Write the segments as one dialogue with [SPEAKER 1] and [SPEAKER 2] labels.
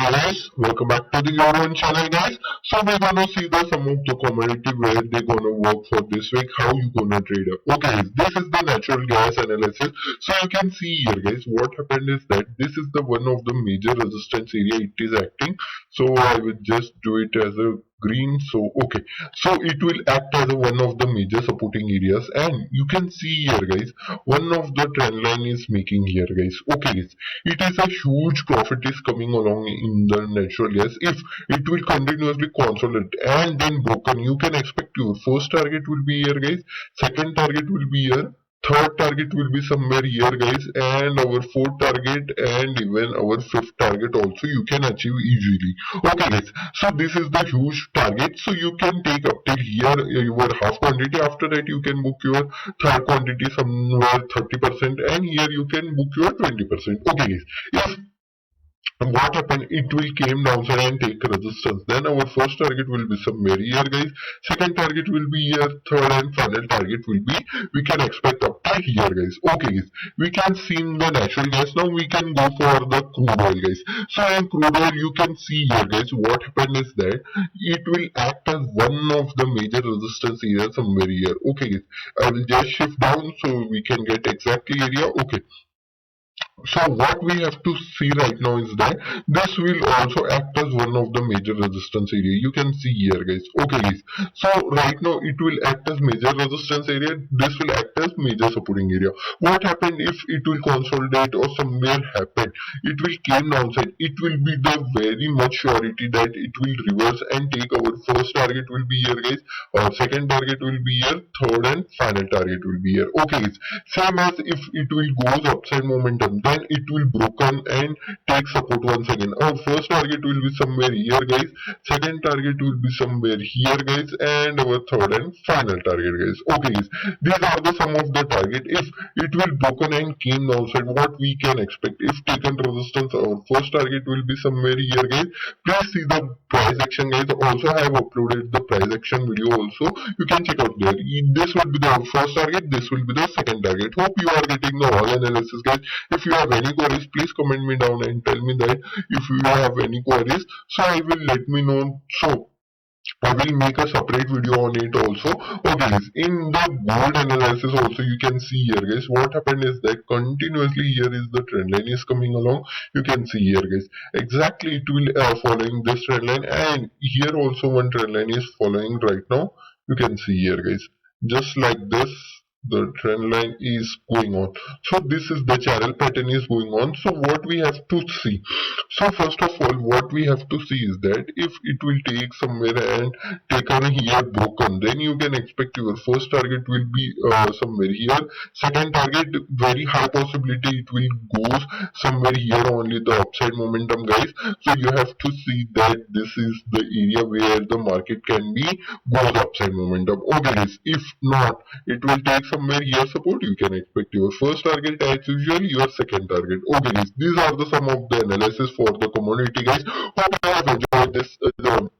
[SPEAKER 1] Hi guys, welcome back to the your own channel guys. So we're gonna see the some of the commodity where they're gonna work for this week, how you gonna trade up. Okay, this is the natural gas analysis. So you can see here guys, what happened is that this is the one of the major resistance area it is acting. So I will just do it as a green. So okay, so it will act as one of the major supporting areas, and you can see here guys, one of the trend line is making here guys. Okay, it is a huge profit is coming along in the natural gas. If it will continuously consolidate and then broken, you can expect your first target will be here guys, second target will be here, third target will be somewhere here guys, and our fourth target and even our fifth target also you can achieve easily. Okay guys, so this is the huge target, so you can take up till here your half quantity. After that you can book your third quantity somewhere 30%, and here you can book your 20%. Okay guys, if what happened, it will came downside and take resistance, then our first target will be somewhere here guys, second target will be here, third and final target will be, we can expect up to here guys. Okay guys, we can see in the natural gas. Now we can go for the crude oil guys. So in crude oil you can see here guys, what happened is that it will act as one of the major resistance areas somewhere here. Okay guys, I will just shift down so we can get exactly area. Okay, so what we have to see right now is that this will also act as one of the major resistance area. You can see here guys. Okay guys, so right now it will act as major resistance area, this will act as major supporting area. What happened if it will consolidate or somewhere happen, it will came downside, it will be the very much surety that it will reverse and take our first target will be here guys, second target will be here, third and final target will be here. Okay guys, same as if it will goes upside momentum, then it will broken and take support once again. Our first target will be somewhere here guys, second target will be somewhere here guys, and our third and final target guys. Okay guys, these are the some of the target. If it will broken and came downside, what we can expect, if taken resistance, our first target will be somewhere here guys. Please see the price action guys. Also I have uploaded the price action video also, you can check out there. This will be the first target, this will be the second target. Hope you are getting the all analysis guys. If you have any queries, please comment me down and tell me that if you have any queries, so I will let me know. So I will make a separate video on it also. Okay guys, in the gold analysis also you can see here guys, what happened is that continuously here is the trend line is coming along. You can see here guys, exactly it will following this trend line, and here also one trend line is following right now. You can see here guys, just like this the trend line is going on. So this is the channel pattern is going on. So what we have to see, so first of all what we have to see is that if it will take somewhere and take on here broken, then you can expect your first target will be somewhere here, second target very high possibility it will go somewhere here only the upside momentum guys. So you have to see that this is the area where the market can be goes upside momentum. Okay guys, if not, it will take somewhere here support, you can expect your first target as usual, your second target. Okay guys, these are the some of the analysis for the commodity guys. Hope you have enjoyed this video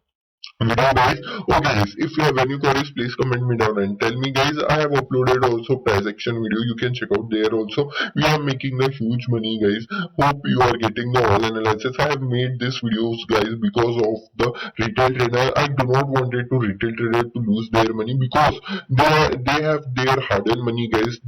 [SPEAKER 1] guys. Okay guys, if you have any queries, please comment me down and tell me guys. I have uploaded also price action video, you can check out there also. We are making the huge money guys. Hope you are getting the all analysis. I have made these videos guys because of the retail trader. I do not wanted to retail trader to lose their money, because they have their hard-earned money guys.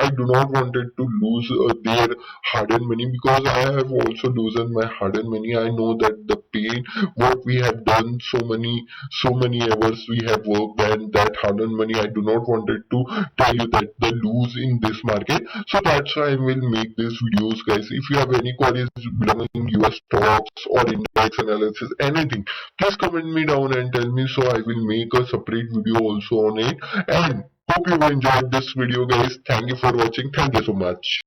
[SPEAKER 1] I do not wanted to lose their hard-earned money, because I have also loosened my hard-earned money. I know that the pain what we have done, so many hours we have worked, and that hard-earned money, I do not wanted to tell you that the lose in this market. So that's why I will make these videos guys. If you have any queries belonging US stocks or index analysis, anything, please comment me down and tell me, so I will make a separate video also on it. And hope you enjoyed this video guys. Thank you for watching. Thank you so much.